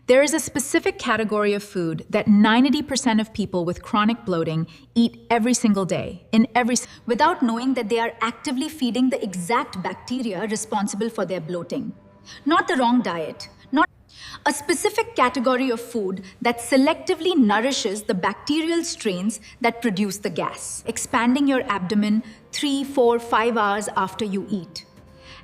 There is a specific category of food that 90% of people with chronic bloating eat every single day, without knowing that they are actively feeding the exact bacteria responsible for their bloating. Not the wrong diet, not a specific category of food that selectively nourishes the bacterial strains that produce the gas, expanding your abdomen 3, 4, 5 hours after you eat.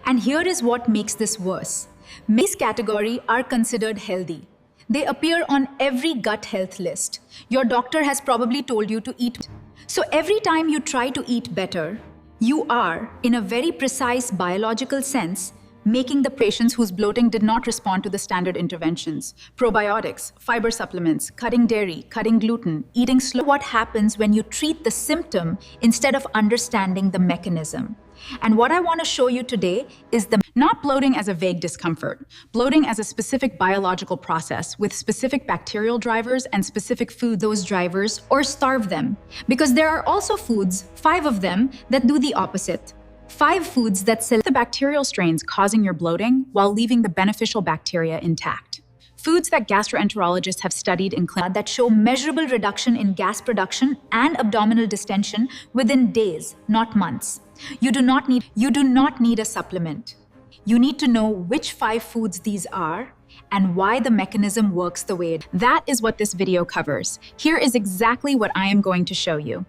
And here is what makes this worse. These categories are considered healthy. They appear on every gut health list. Your doctor has probably told you to eat. So every time you try to eat better, you are, in a very precise biological sense, making the patients whose bloating did not respond to the standard interventions, probiotics, fiber supplements, cutting dairy, cutting gluten, eating slow. What happens when you treat the symptom instead of understanding the mechanism? And what I want to show you today is not bloating as a vague discomfort, bloating as a specific biological process with specific bacterial drivers and specific food those drivers, or starve them. Because there are also foods, 5 of them, that do the opposite. 5 foods that select the bacterial strains causing your bloating while leaving the beneficial bacteria intact. Foods that gastroenterologists have studied in clinic that show measurable reduction in gas production and abdominal distension within days, not months. You do not need a supplement. You need to know which 5 foods these are and why the mechanism works the way it does. That is what this video covers. Here is exactly what I am going to show you.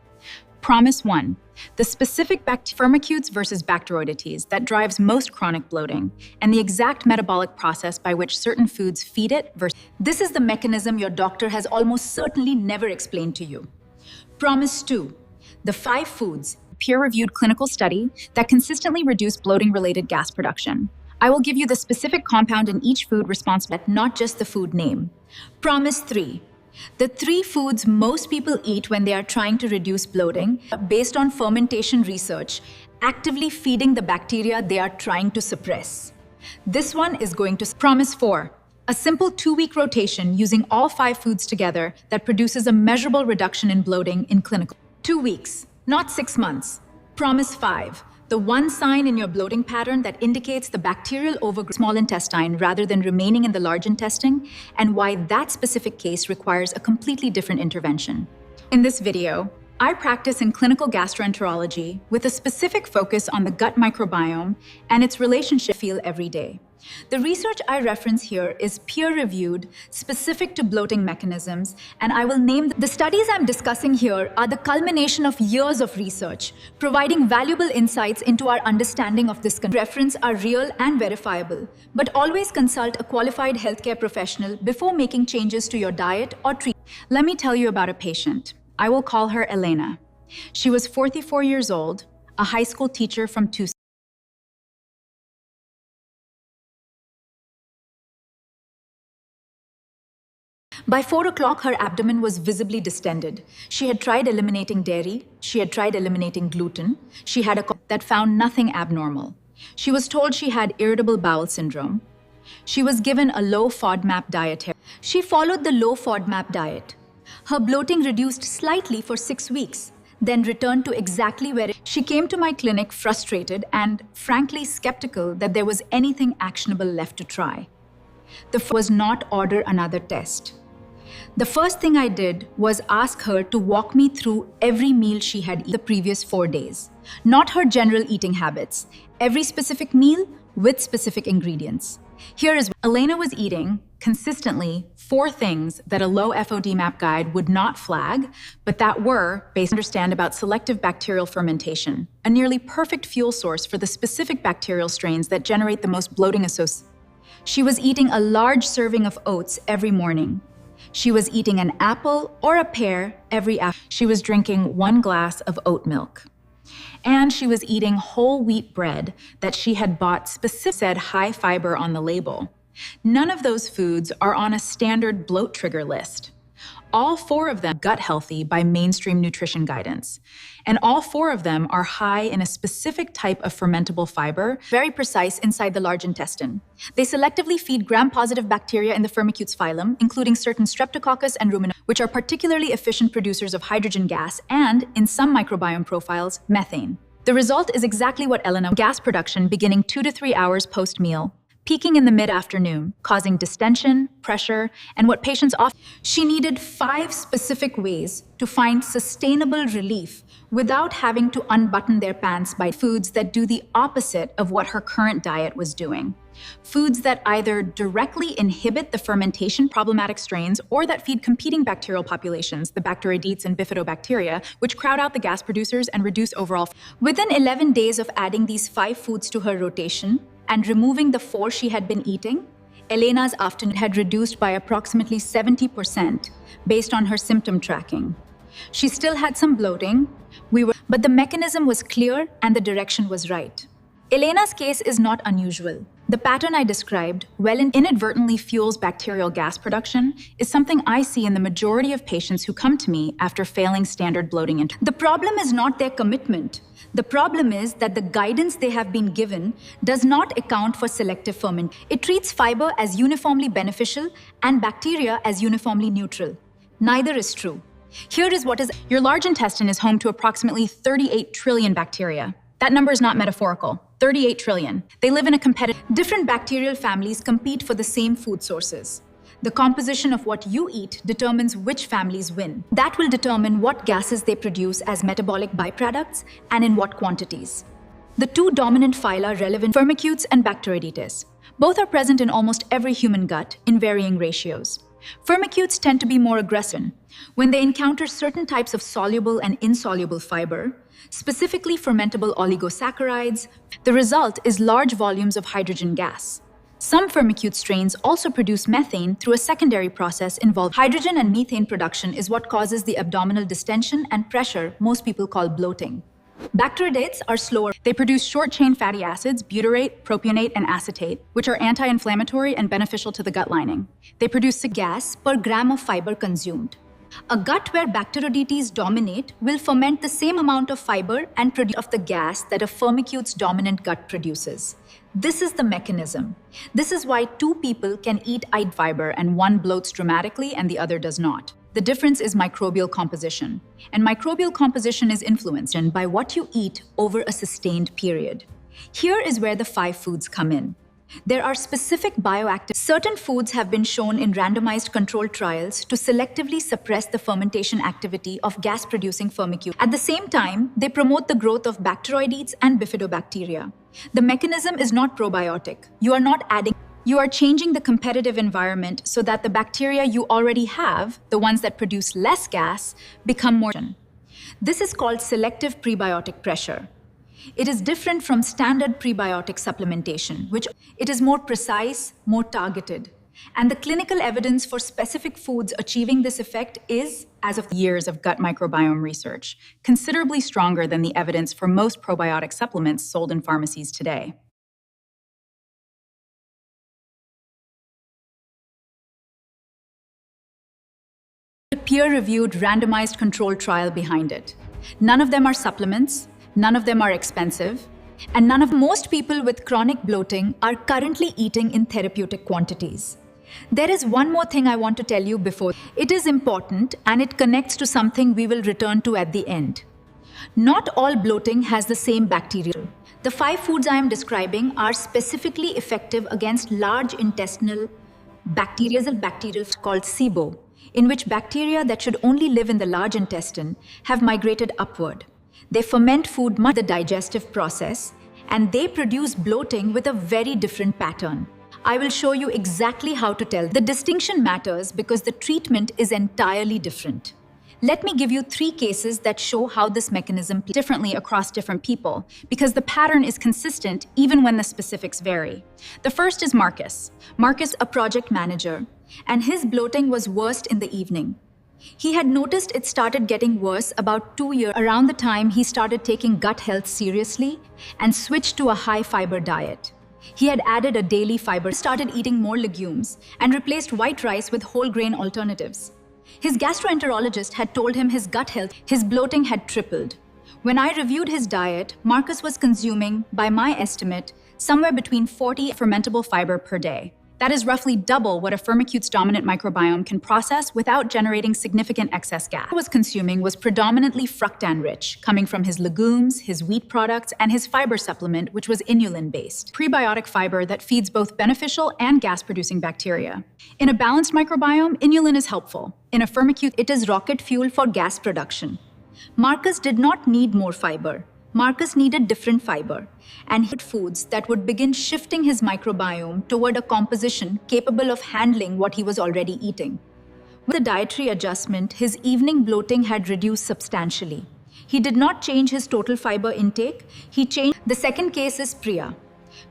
Promise 1. The specific firmicutes versus bacteroidetes that drives most chronic bloating, and the exact metabolic process by which certain foods feed it versus. This is the mechanism your doctor has almost certainly never explained to you. Promise 2. The 5 foods, peer-reviewed clinical study that consistently reduce bloating-related gas production. I will give you the specific compound in each food responsible, not just the food name. Promise 3. The 3 foods most people eat when they are trying to reduce bloating, based on fermentation research, actively feeding the bacteria they are trying to suppress. This one is going to. Promise 4. A simple 2-week rotation using all 5 foods together that produces a measurable reduction in bloating in clinical. 2 weeks, not 6 months. Promise 5. The one sign in your bloating pattern that indicates the bacterial overgrowth small intestine rather than remaining in the large intestine, and why that specific case requires a completely different intervention. In this video, I practice in clinical gastroenterology with a specific focus on the gut microbiome and its relationship feel every day. The research I reference here is peer-reviewed, specific to bloating mechanisms, and I will name the studies I'm discussing here are the culmination of years of research, providing valuable insights into our understanding of this condition. References are real and verifiable, but always consult a qualified healthcare professional before making changes to your diet or treatment. Let me tell you about a patient. I will call her Elena. She was 44 years old, a high school teacher from Tucson. By 4 o'clock, her abdomen was visibly distended. She had tried eliminating dairy. She had tried eliminating gluten. She had a that found nothing abnormal. She was told she had irritable bowel syndrome. She was given a low FODMAP diet. She followed the low FODMAP diet. Her bloating reduced slightly for 6 weeks, then returned to exactly where she came to my clinic frustrated and, frankly, skeptical that there was anything actionable left to try. The first was not order another test. The first thing I did was ask her to walk me through every meal she had eaten the previous 4 days, not her general eating habits, every specific meal with specific ingredients. Here is Elena was eating consistently 4 things that a low FODMAP guide would not flag, but that were based on understand about selective bacterial fermentation, a nearly perfect fuel source for the specific bacterial strains that generate the most bloating associated. She was eating a large serving of oats every morning. She was eating an apple or a pear every afternoon. She was drinking 1 glass of oat milk. And she was eating whole wheat bread that she had bought specific said high fiber on the label. None of those foods are on a standard bloat trigger list. All 4 of them gut healthy by mainstream nutrition guidance. And all 4 of them are high in a specific type of fermentable fiber, very precise inside the large intestine. They selectively feed gram-positive bacteria in the firmicutes phylum, including certain streptococcus and ruminoides, which are particularly efficient producers of hydrogen gas and, in some microbiome profiles, methane. The result is exactly what Elena gas production beginning 2 to 3 hours post-meal. peaking in the mid-afternoon, causing distension, pressure, and what patients often... She needed 5 specific ways to find sustainable relief without having to unbutton their pants by foods that do the opposite of what her current diet was doing. Foods that either directly inhibit the fermentation problematic strains or that feed competing bacterial populations, the Bacteroidetes and bifidobacteria, which crowd out the gas producers and reduce overall... Within 11 days of adding these 5 foods to her rotation and removing the 4 she had been eating, Elena's afternoon had reduced by approximately 70% based on her symptom tracking. She still had some bloating, but the mechanism was clear and the direction was right. Elena's case is not unusual. The pattern I described, inadvertently fuels bacterial gas production, is something I see in the majority of patients who come to me after failing standard bloating. The problem is not their commitment. The problem is that the guidance they have been given does not account for selective ferment. It treats fiber as uniformly beneficial and bacteria as uniformly neutral. Neither is true. Here is what is... Your large intestine is home to approximately 38 trillion bacteria. That number is not metaphorical. 38 trillion. They live in a competitive... Different bacterial families compete for the same food sources. The composition of what you eat determines which families win. That will determine what gases they produce as metabolic byproducts and in what quantities. The 2 dominant phyla relevant, firmicutes and Bacteroidetes. Both are present in almost every human gut in varying ratios. Firmicutes tend to be more aggressive when they encounter certain types of soluble and insoluble fiber, specifically fermentable oligosaccharides. The result is large volumes of hydrogen gas. Some firmicute strains also produce methane through a secondary process involving hydrogen, and methane production is what causes the abdominal distension and pressure most people call bloating. Bacteroidetes are slower. They produce short-chain fatty acids, butyrate, propionate, and acetate, which are anti-inflammatory and beneficial to the gut lining. They produce gas per gram of fiber consumed. A gut where Bacteroidetes dominate will ferment the same amount of fiber and produce of the gas that a firmicute's dominant gut produces. This is the mechanism. This is why 2 people can eat fiber and one bloats dramatically and the other does not. The difference is microbial composition. And microbial composition is influenced by what you eat over a sustained period. Here is where the 5 foods come in. There are specific bioactive... Certain foods have been shown in randomized controlled trials to selectively suppress the fermentation activity of gas-producing firmicutes. At the same time, they promote the growth of Bacteroidetes and bifidobacteria. The mechanism is not probiotic. You are not adding... You are changing the competitive environment so that the bacteria you already have, the ones that produce less gas, become more... This is called selective prebiotic pressure. It is different from standard prebiotic supplementation, which it is more precise, more targeted. And the clinical evidence for specific foods achieving this effect is, as of years of gut microbiome research, considerably stronger than the evidence for most probiotic supplements sold in pharmacies today. A peer-reviewed randomized controlled trial behind it. None of them are supplements. None of them are expensive, and most people with chronic bloating are currently eating in therapeutic quantities. There is one more thing I want to tell you before. It is important and it connects to something we will return to at the end. Not all bloating has the same bacterial. The 5 foods I am describing are specifically effective against large intestinal bacterial called SIBO, in which bacteria that should only live in the large intestine have migrated upward. They ferment food much the digestive process, and they produce bloating with a very different pattern. I will show you exactly how to tell. The distinction matters because the treatment is entirely different. Let me give you 3 cases that show how this mechanism plays differently across different people, because the pattern is consistent even when the specifics vary. The first is Marcus. Marcus, a project manager, and his bloating was worst in the evening. He had noticed it started getting worse about 2 years around the time he started taking gut health seriously and switched to a high-fiber diet. He had added a daily fiber, started eating more legumes, and replaced white rice with whole grain alternatives. His gastroenterologist had told him his bloating had tripled. When I reviewed his diet, Marcus was consuming, by my estimate, somewhere between 40 fermentable fiber per day. That is roughly double what a firmicutes dominant microbiome can process without generating significant excess gas. What he was consuming was predominantly fructan-rich, coming from his legumes, his wheat products, and his fiber supplement, which was inulin-based. Prebiotic fiber that feeds both beneficial and gas-producing bacteria. In a balanced microbiome, inulin is helpful. In a firmicute, it is rocket fuel for gas production. Marcus did not need more fiber. Marcus needed different fiber, and he had foods that would begin shifting his microbiome toward a composition capable of handling what he was already eating. With the dietary adjustment, his evening bloating had reduced substantially. He did not change his total fiber intake, he changed. The second case is Priya.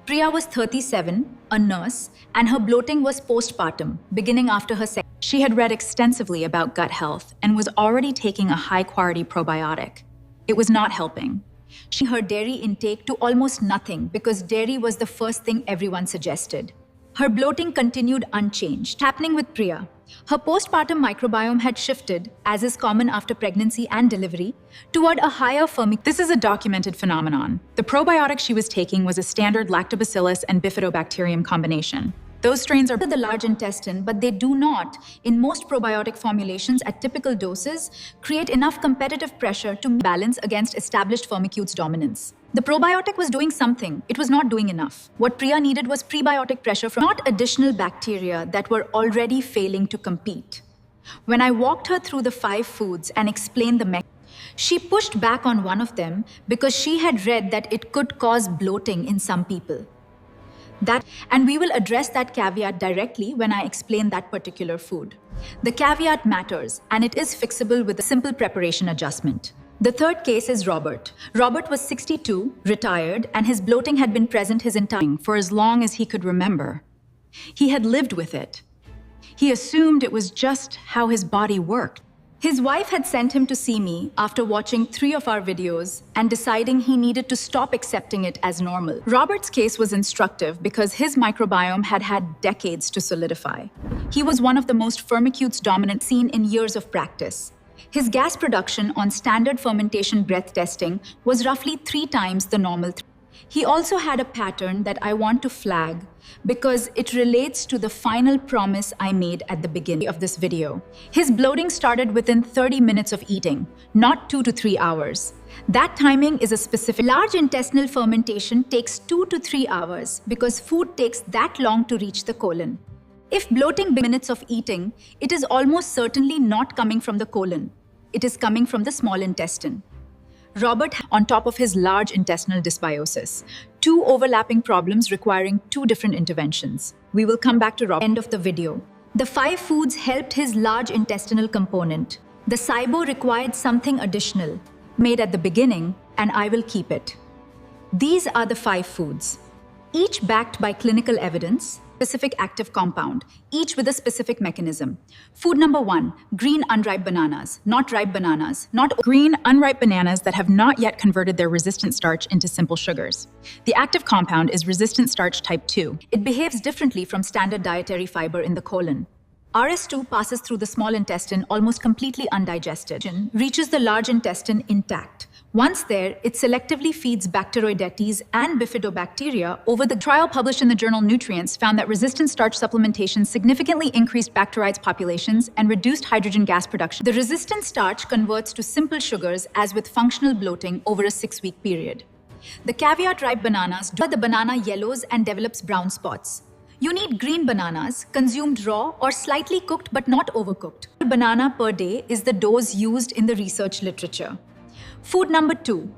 Priya was 37, a nurse, and her bloating was postpartum, beginning after her second. She had read extensively about gut health and was already taking a high-quality probiotic. It was not helping. She her dairy intake to almost nothing because dairy was the first thing everyone suggested. Her bloating continued unchanged. Happening with Priya. Her postpartum microbiome had shifted, as is common after pregnancy and delivery, toward a higher firmicutes. This is a documented phenomenon. The probiotic she was taking was a standard lactobacillus and bifidobacterium combination. Those strains are the large intestine, but they do not, in most probiotic formulations at typical doses, create enough competitive pressure to balance against established firmicutes dominance. The probiotic was doing something, it was not doing enough. What Priya needed was prebiotic pressure from not additional bacteria that were already failing to compete. When I walked her through the 5 foods and explained the mechanism, she pushed back on one of them because she had read that it could cause bloating in some people. And we will address that caveat directly when I explain that particular food. The caveat matters, and it is fixable with a simple preparation adjustment. The third case is Robert. Robert was 62, retired, and his bloating had been present his entire life for as long as he could remember. He had lived with it. He assumed it was just how his body worked. His wife had sent him to see me after watching 3 of our videos and deciding he needed to stop accepting it as normal. Robert's case was instructive because his microbiome had had decades to solidify. He was one of the most firmicutes dominant seen in years of practice. His gas production on standard fermentation breath testing was roughly 3 times the normal. He also had a pattern that I want to flag because it relates to the final promise I made at the beginning of this video. His bloating started within 30 minutes of eating, not 2 to 3 hours. That timing is a specific. Large intestinal fermentation takes 2 to 3 hours because food takes that long to reach the colon. If bloating minutes of eating, it is almost certainly not coming from the colon. It is coming from the small intestine. Robert, on top of his large intestinal dysbiosis, 2 overlapping problems requiring 2 different interventions. We will come back to Robert at the end of the video. The 5 foods helped his large intestinal component. The SIBO required something additional, made at the beginning, and I will keep it. These are the 5 foods, each backed by clinical evidence, specific active compound, each with a specific mechanism. Food number 1, green unripe bananas, not ripe bananas, not green unripe bananas that have not yet converted their resistant starch into simple sugars. The active compound is resistant starch type 2. It behaves differently from standard dietary fiber in the colon. RS2 passes through the small intestine almost completely undigested, reaches the large intestine intact. Once there, it selectively feeds Bacteroidetes and bifidobacteria. The trial published in the journal Nutrients found that resistant starch supplementation significantly increased Bacteroides populations and reduced hydrogen gas production. The resistant starch converts to simple sugars as with functional bloating over a 6-week period. The caveat ripe bananas, the banana yellows and develops brown spots. You need green bananas, consumed raw or slightly cooked but not overcooked. A banana per day is the dose used in the research literature. Food number 2,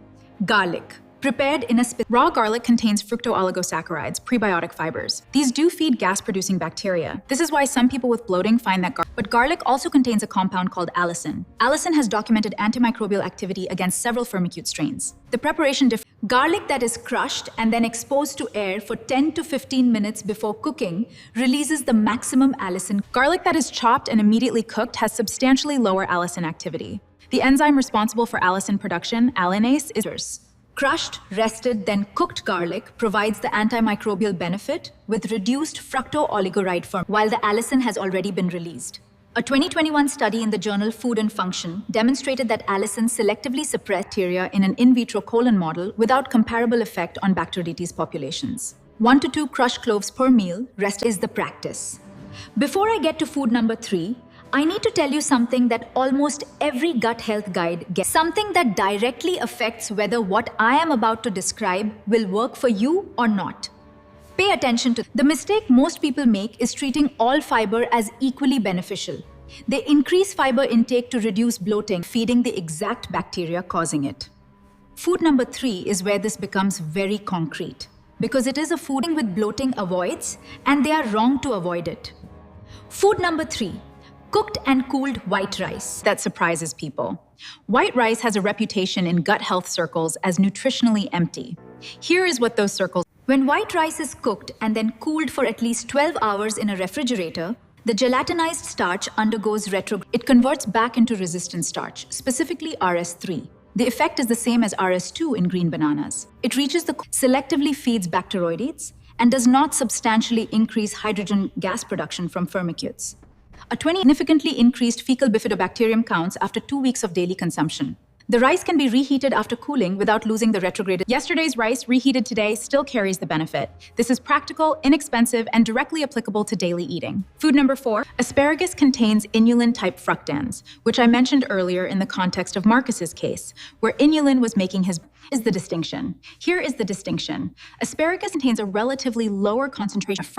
garlic. Prepared in a raw garlic contains fructooligosaccharides, prebiotic fibers. These do feed gas-producing bacteria. This is why some people with bloating find that but garlic also contains a compound called allicin. Allicin has documented antimicrobial activity against several firmicute strains. The preparation garlic that is crushed and then exposed to air for 10 to 15 minutes before cooking releases the maximum allicin. Garlic that is chopped and immediately cooked has substantially lower allicin activity. The enzyme responsible for allicin production, allinase, is crushed, rested, then cooked garlic provides the antimicrobial benefit with reduced fructooligoride form, while the allicin has already been released. A 2021 study in the journal Food and Function demonstrated that allicin selectively suppressed bacteria in an in vitro colon model without comparable effect on Bacteroidetes populations. 1 to 2 crushed cloves per meal, rest is the practice. Before I get to food number 3, I need to tell you something that almost every gut health guide gets. Something that directly affects whether what I am about to describe will work for you or not. Pay attention to the mistake most people make is treating all fiber as equally beneficial. They increase fiber intake to reduce bloating, feeding the exact bacteria causing it. Food number 3 is where this becomes very concrete, because it is a food with bloating avoids, and they are wrong to avoid it. Food number 3, cooked and cooled white rice. That surprises people. White rice has a reputation in gut health circles as nutritionally empty. Here is what those circles. When white rice is cooked and then cooled for at least 12 hours in a refrigerator, the gelatinized starch undergoes retrogradation. It converts back into resistant starch, specifically RS3. The effect is the same as RS2 in green bananas. It reaches selectively feeds bacteroidetes and does not substantially increase hydrogen gas production from firmicutes. A 20% significantly increased fecal bifidobacterium counts after 2 weeks of daily consumption. The rice can be reheated after cooling without losing the retrograded. Yesterday's rice reheated today still carries the benefit. This is practical, inexpensive, and directly applicable to daily eating. Food number 4, asparagus contains inulin-type fructans, which I mentioned earlier in the context of Marcus's case, where inulin was making his. Is the distinction. Here is the distinction. Asparagus contains a relatively lower concentration of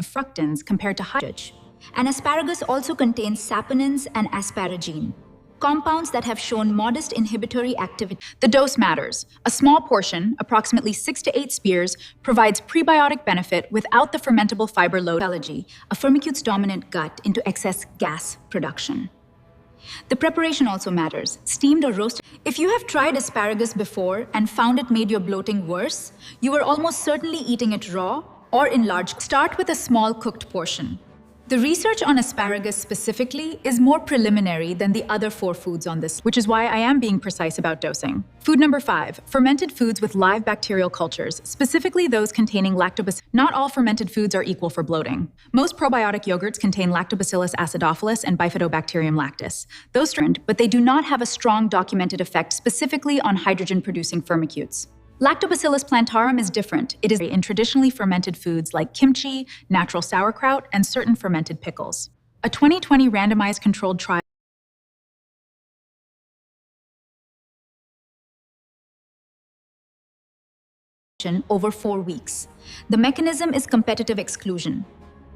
fructans compared to hydrogen. And asparagus also contains saponins and asparagine, compounds that have shown modest inhibitory activity. The dose matters. A small portion, approximately 6 to 8 spears, provides prebiotic benefit without the fermentable fiber load, a firmicutes dominant gut into excess gas production. The preparation also matters. Steamed or roasted. If you have tried asparagus before and found it made your bloating worse, you are almost certainly eating it raw or in large. Start with a small cooked portion. The research on asparagus specifically is more preliminary than the other 4 foods on this, which is why I am being precise about dosing. Food number 5, fermented foods with live bacterial cultures, specifically those containing lactobacillus. Not all fermented foods are equal for bloating. Most probiotic yogurts contain lactobacillus acidophilus and bifidobacterium lactis. Those but they do not have a strong documented effect specifically on hydrogen-producing firmicutes. Lactobacillus plantarum is different. It is in traditionally fermented foods like kimchi, natural sauerkraut, and certain fermented pickles. A 2020 randomized controlled trial over 4 weeks. The mechanism is competitive exclusion.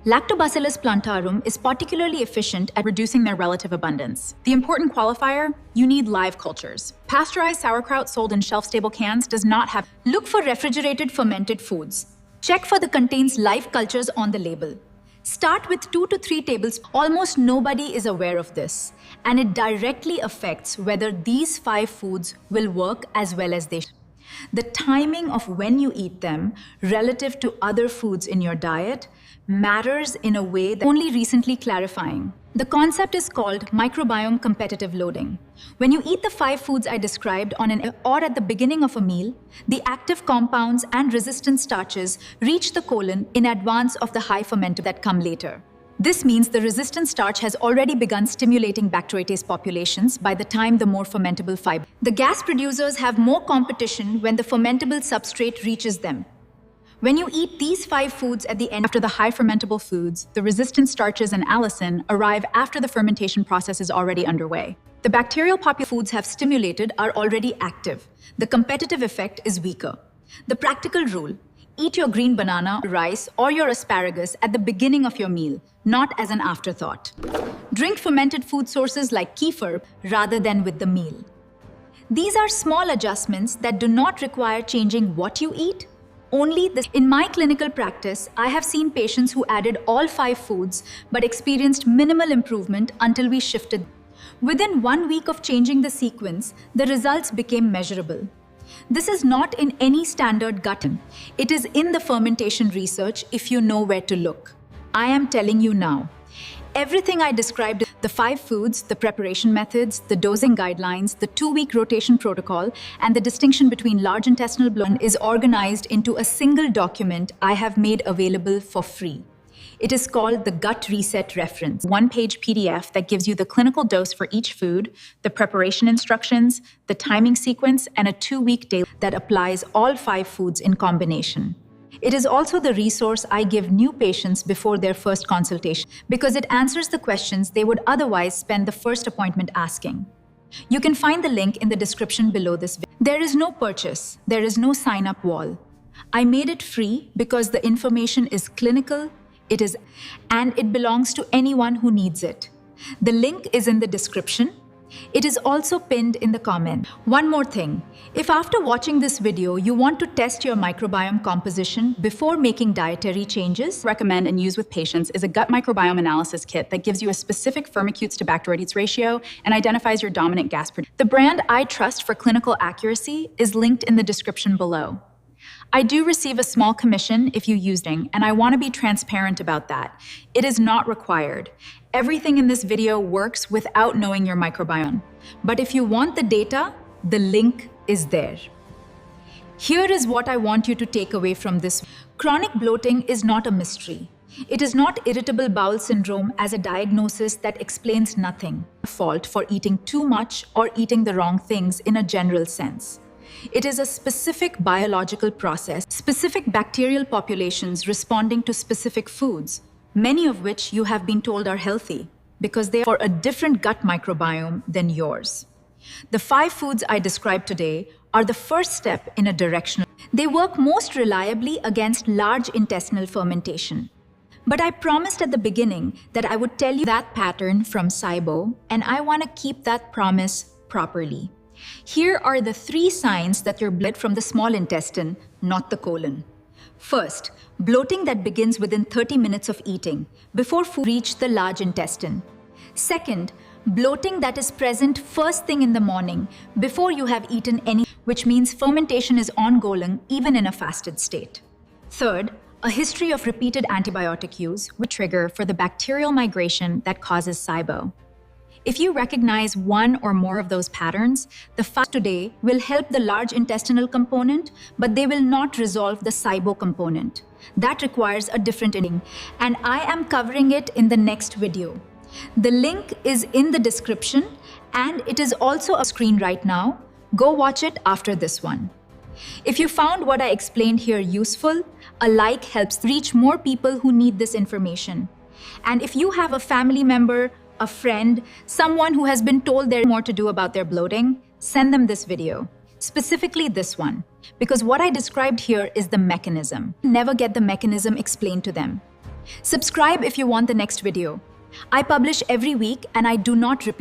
Lactobacillus plantarum is particularly efficient at reducing their relative abundance. The important qualifier, you need live cultures. Pasteurized sauerkraut sold in shelf-stable cans does not have. Look for refrigerated fermented foods. Check for the contains live cultures on the label. Start with 2 to 3 tablespoons. Almost nobody is aware of this, and it directly affects whether these 5 foods will work as well as they should. The timing of when you eat them relative to other foods in your diet matters in a way that only recently clarifying. The concept is called microbiome competitive loading. When you eat the 5 foods I described on an or at the beginning of a meal, the active compounds and resistant starches reach the colon in advance of the high fermenter that come later. This means the resistant starch has already begun stimulating bacteroides populations by the time the more fermentable fiber. The gas producers have more competition when the fermentable substrate reaches them. When you eat these 5 foods at the end after the high fermentable foods, the resistant starches and allicin arrive after the fermentation process is already underway. The bacterial foods have stimulated are already active. The competitive effect is weaker. The practical rule: eat your green banana, rice, or your asparagus at the beginning of your meal, not as an afterthought. Drink fermented food sources like kefir rather than with the meal. These are small adjustments that do not require changing what you eat. In my clinical practice, I have seen patients who added all 5 foods but experienced minimal improvement until we shifted. Within 1 week of changing the sequence, the results became measurable. This is not in any standard gut. It is in the fermentation research if you know where to look. I am telling you now. Everything I described, the 5 foods, the preparation methods, the dosing guidelines, the 2-week rotation protocol, and the distinction between large intestinal bloating is organized into a single document I have made available for free. It is called the Gut Reset Reference, 1-page PDF that gives you the clinical dose for each food, the preparation instructions, the timing sequence, and a 2-week daily that applies all 5 foods in combination. It is also the resource I give new patients before their first consultation because it answers the questions they would otherwise spend the first appointment asking. You can find the link in the description below this video. There is no purchase, there is no sign-up wall. I made it free because the information is clinical, and it belongs to anyone who needs it. The link is in the description. It is also pinned in the comment. One more thing, if after watching this video you want to test your microbiome composition before making dietary changes, recommend and use with patients is a gut microbiome analysis kit that gives you a specific firmicutes to bacteroides ratio and identifies your dominant gas producer. The brand I trust for clinical accuracy is linked in the description below. I do receive a small commission if you use it, and I want to be transparent about that. It is not required. Everything in this video works without knowing your microbiome. But if you want the data, the link is there. Here is what I want you to take away from this. Chronic bloating is not a mystery. It is not irritable bowel syndrome as a diagnosis that explains nothing. Fault for eating too much or eating the wrong things in a general sense. It is a specific biological process, specific bacterial populations responding to specific foods, many of which you have been told are healthy because they are for a different gut microbiome than yours. The 5 foods I described today are the first step in a direction. They work most reliably against large intestinal fermentation. But I promised at the beginning that I would tell you that pattern from SIBO, and I want to keep that promise properly. Here are the 3 signs that you're bloated from the small intestine, not the colon. First, bloating that begins within 30 minutes of eating, before food reaches the large intestine. Second, bloating that is present first thing in the morning, before you have eaten any, which means fermentation is ongoing even in a fasted state. Third, a history of repeated antibiotic use would trigger for the bacterial migration that causes SIBO. If you recognize one or more of those patterns, the fast today will help the large intestinal component, but they will not resolve the SIBO component. That requires a different ending, and I am covering it in the next video. The link is in the description, and it is also on screen right now. Go watch it after this one. If you found what I explained here useful, a like helps reach more people who need this information. And if you have a family member, a friend, someone who has been told there's more to do about their bloating, send them this video, specifically this one, because what I described here is the mechanism. Never get the mechanism explained to them. Subscribe if you want the next video. I publish every week and I do not repeat.